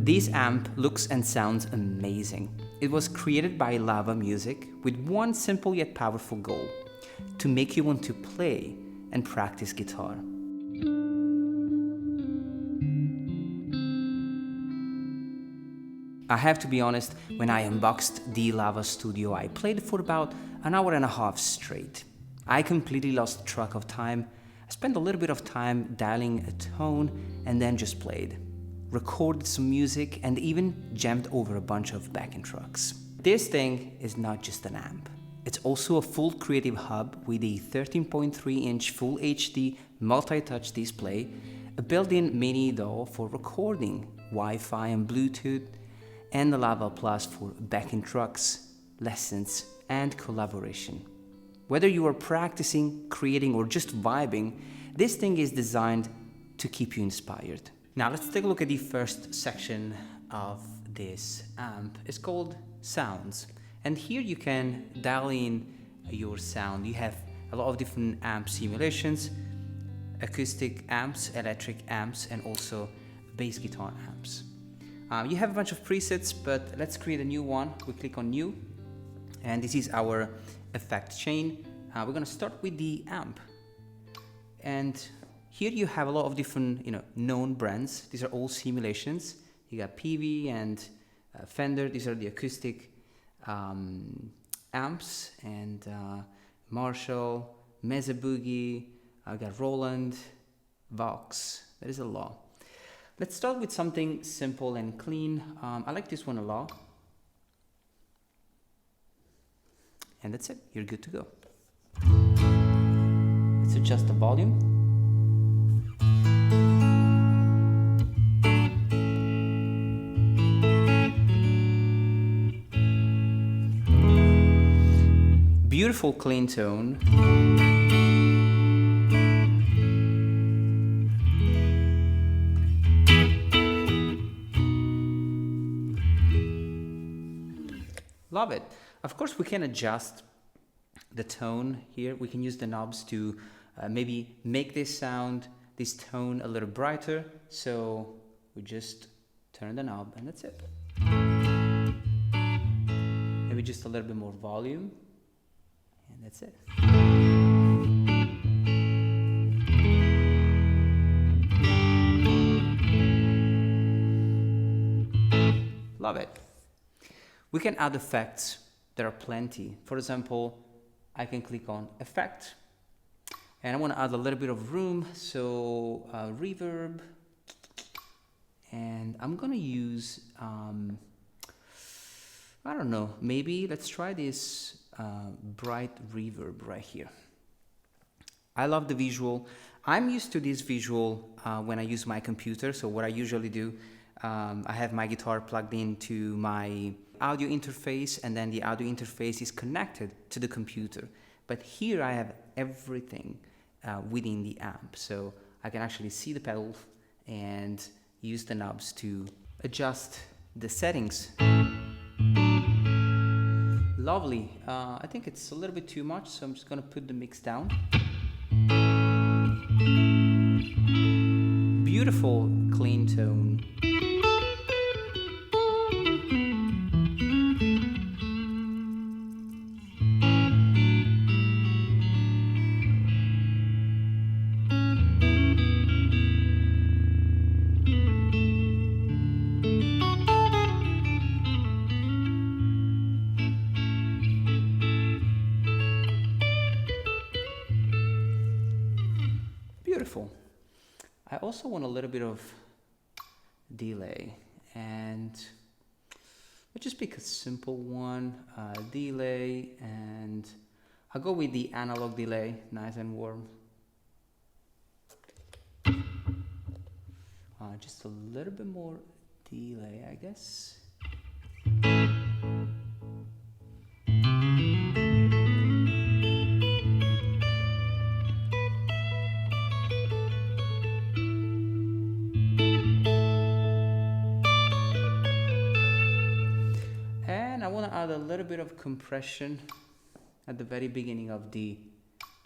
This amp looks and sounds amazing. It was created by Lava Music with one simple yet powerful goal: to make you want to play and practice guitar. I have to be honest, when I unboxed the Lava Studio, I played for about an hour and a half straight. I completely lost track of time. I spent a little bit of time dialing a tone and then just played. Recorded some music and even jammed over a bunch of backing tracks. This thing is not just an amp. It's also a full creative hub with a 13.3-inch Full HD multi-touch display, a built-in miniDAW for recording, Wi-Fi and Bluetooth, and the Lava Plus for backing tracks, lessons, and collaboration. Whether you are practicing, creating, or just vibing, this thing is designed to keep you inspired. Now let's take a look at the first section of this amp. It's called Sounds. And here you can dial in your sound. You have a lot of different amp simulations, acoustic amps, electric amps, and also bass guitar amps. You have a bunch of presets, but let's create a new one. We click on New, and this is our effect chain. We're gonna start with the amp. And here you have a lot of different, known brands. These are all simulations. You got PV and Fender. These are the acoustic amps, and Marshall, Mesa Boogie. I got Roland, Vox. There is a lot. Let's start with something simple and clean. I like this one a lot. And that's it. You're good to go. Let's adjust the volume. Beautiful clean tone. Love it. Of course, we can adjust the tone here. We can use the knobs to maybe make this tone a little brighter. So we just turn the knob and that's it. Maybe just a little bit more volume and that's it. Love it. We can add effects. There are plenty. For example, I can click on Effect, and I want to add a little bit of room, so reverb, and I'm gonna use, I don't know, maybe let's try this bright reverb right here. I love the visual. I'm used to this visual when I use my computer, so what I usually do, I have my guitar plugged into my audio interface, and then the audio interface is connected to the computer. But here I have everything within the amp, so I can actually see the pedals and use the knobs to adjust the settings. Lovely. I think it's a little bit too much, so I'm just gonna put the mix down. Beautiful clean tone. Beautiful. I also want a little bit of delay, and let's just pick a simple one, delay, and I'll go with the analog delay, nice and warm. Just a little bit more delay, I guess. I want to add a little bit of compression at the very beginning of the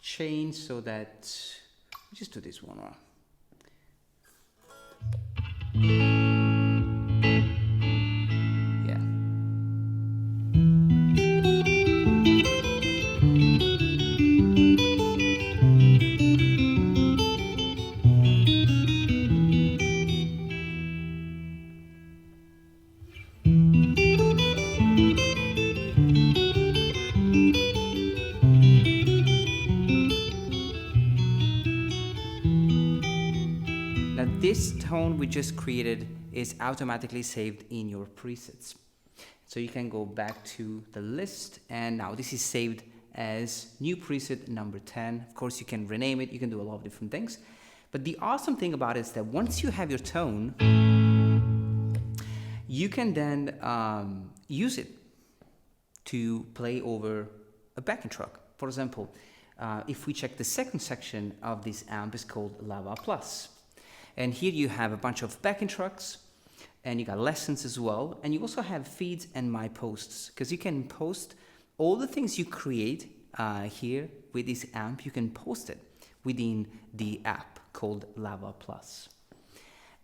chain, so that just do this one. tone we just created is automatically saved in your presets. So you can go back to the list, and now this is saved as new preset number 10. Of course, you can rename it, you can do a lot of different things. But the awesome thing about it is that once you have your tone, you can then use it to play over a backing track. For example, if we check the second section of this amp, is called Lava Plus. And here you have a bunch of backing tracks, and you got lessons as well. And you also have feeds and my posts, because you can post all the things you create here with this amp. You can post it within the app called Lava Plus.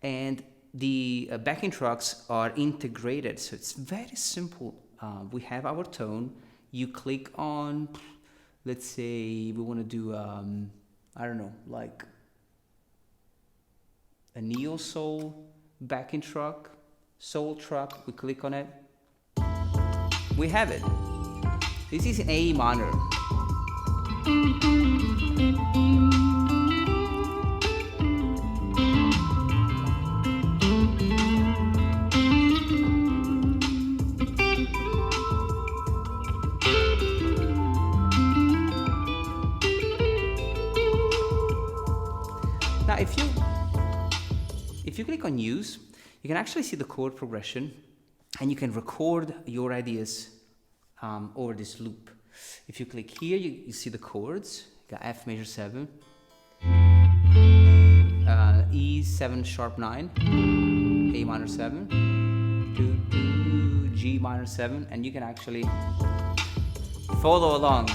And the backing tracks are integrated, so it's very simple. We have our tone. You click on, let's say we want to do, I don't know, like a neo soul backing track, soul track. We click on it. We have it. This is A minor. Now, if you click on use, you can actually see the chord progression, and you can record your ideas over this loop. If you click here, you see the chords. You got F major 7, E 7 sharp 9, A minor 7, G minor 7, and you can actually follow along.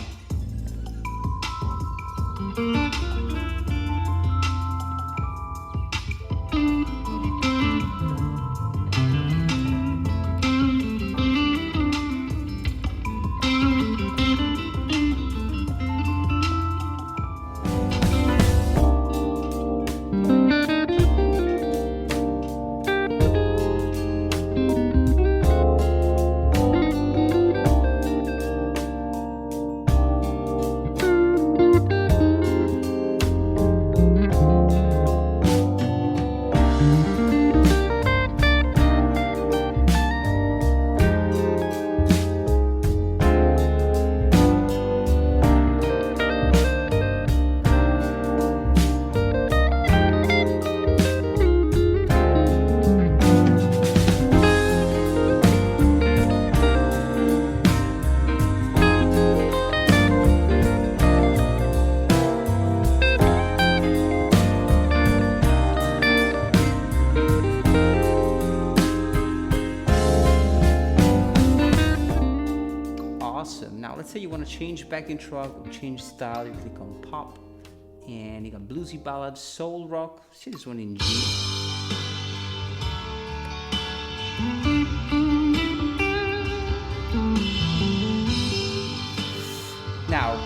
Now let's say you want to change backing track or change style. You click on pop, and you got bluesy ballad, soul rock. See this one in G. Now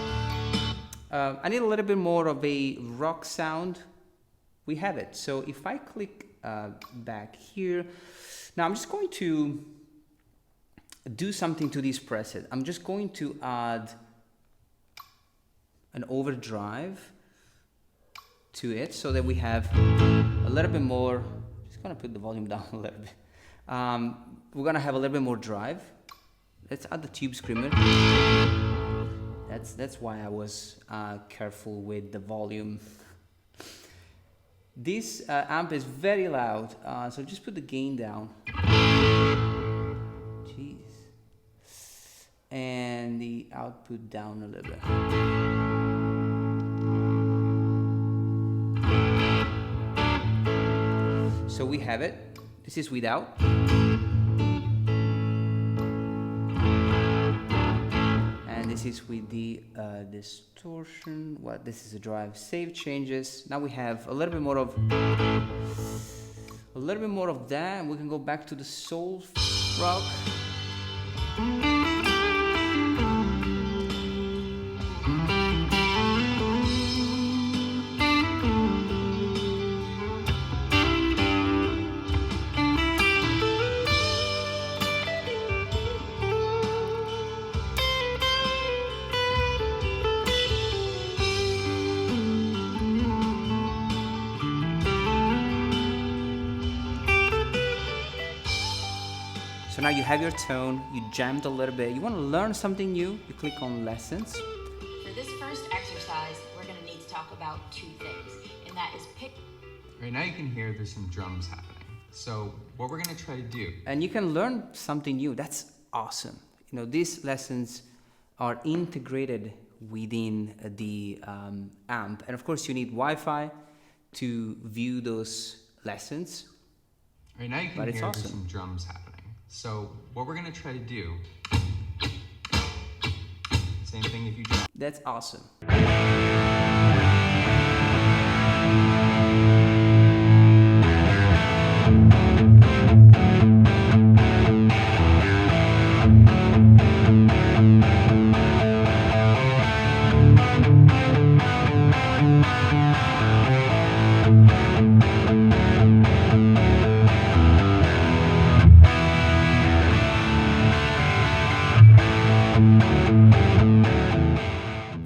I need a little bit more of a rock sound. We have it. So if I click back here, now I'm just going to do something to this preset. I'm just going to add an overdrive to it so that we have a little bit more. Just gonna put the volume down a little bit. We're gonna have a little bit more drive. Let's add the tube screamer. That's why I was careful with the volume. This amp is very loud, so just put the gain down. Jeez. And the output down a little bit. So we have it. This is without. And this is with the distortion. What? This is a drive. Save changes. Now we have a little bit more of that, and we can go back to the soul rock. So now you have your tone, you jammed a little bit, you want to learn something new, you click on lessons. For this first exercise, we're going to need to talk about two things, and that is pick. Right now you can hear there's some drums happening. So what we're going to try to do. And you can learn something new. That's awesome. You know, these lessons are integrated within the amp. And of course you need Wi-Fi to view those lessons. Right now you can hear there's some drums happening. So what we're going to try to do, same thing if you drop. That's awesome.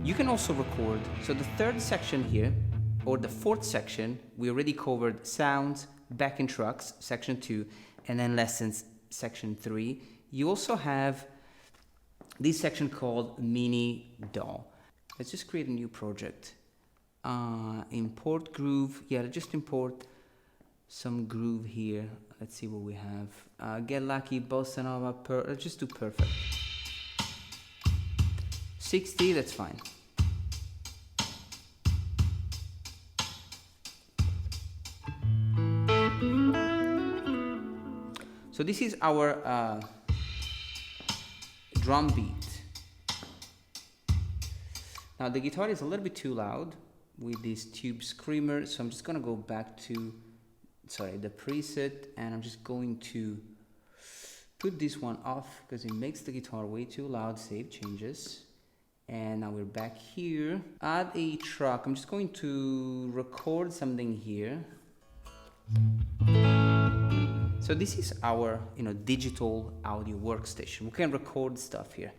You can also record. So the third section here, or the fourth section, we already covered sounds, backing tracks, section 2, and then lessons, section 3. You also have this section called miniDAW. Let's just create a new project. Import groove. Yeah, just import some groove here. Let's see what we have. Get lucky, bossa nova. Let's just do perfect. 60, that's fine. So this is our drum beat. Now the guitar is a little bit too loud with this tube screamer, so I'm just gonna go back to, the preset, and I'm just going to put this one off because it makes the guitar way too loud. Save changes. And now we're back here. Add a track. I'm just going to record something here. So this is our, digital audio workstation. We can record stuff here.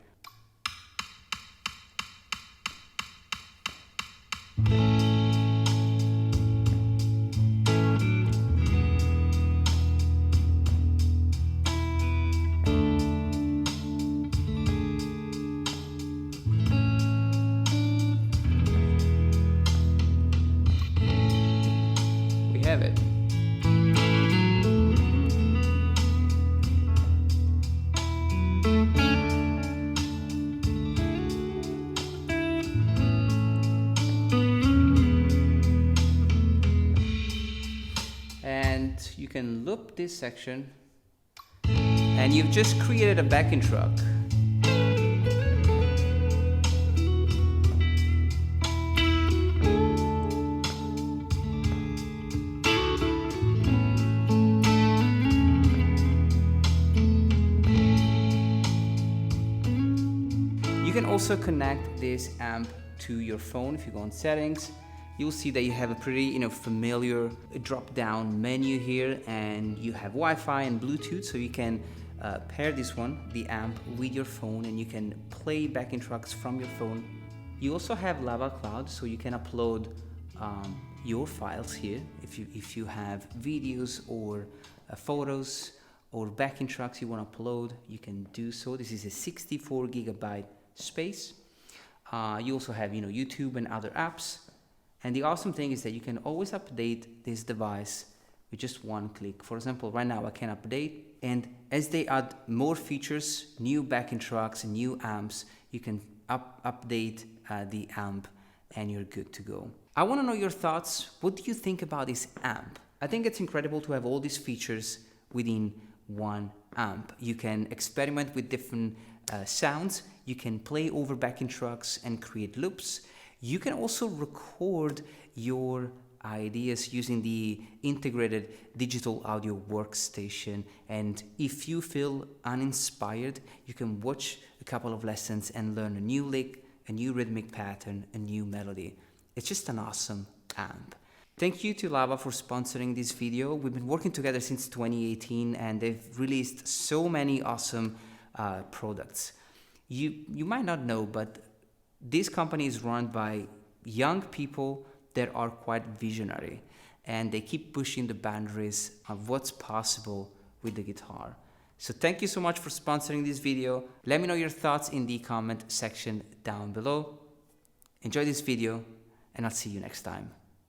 We have it. And you can loop this section, and you've just created a backing track. You can also connect this amp to your phone. If you go on settings, you'll see that you have a pretty familiar drop-down menu here, and you have Wi-Fi and Bluetooth, so you can pair this one, the amp, with your phone, and you can play backing tracks from your phone. You also have Lava Cloud, so you can upload your files here. If you have videos or photos or backing tracks you want to upload, you can do so. This is a 64 gigabyte space. You also have YouTube and other apps. And the awesome thing is that you can always update this device with just one click. For example, right now I can update, and as they add more features, new backing tracks, new amps, you can update the amp and you're good to go. I want to know your thoughts. What do you think about this amp? I think it's incredible to have all these features within one amp. You can experiment with different sounds. You can play over backing tracks and create loops. You can also record your ideas using the integrated digital audio workstation. And if you feel uninspired, you can watch a couple of lessons and learn a new lick, a new rhythmic pattern, a new melody. It's just an awesome amp. Thank you to Lava for sponsoring this video. We've been working together since 2018, and they've released so many awesome products. You might not know, but this company is run by young people that are quite visionary, and they keep pushing the boundaries of what's possible with the guitar. So thank you so much for sponsoring this video. Let me know your thoughts in the comment section down below. Enjoy this video, and I'll see you next time.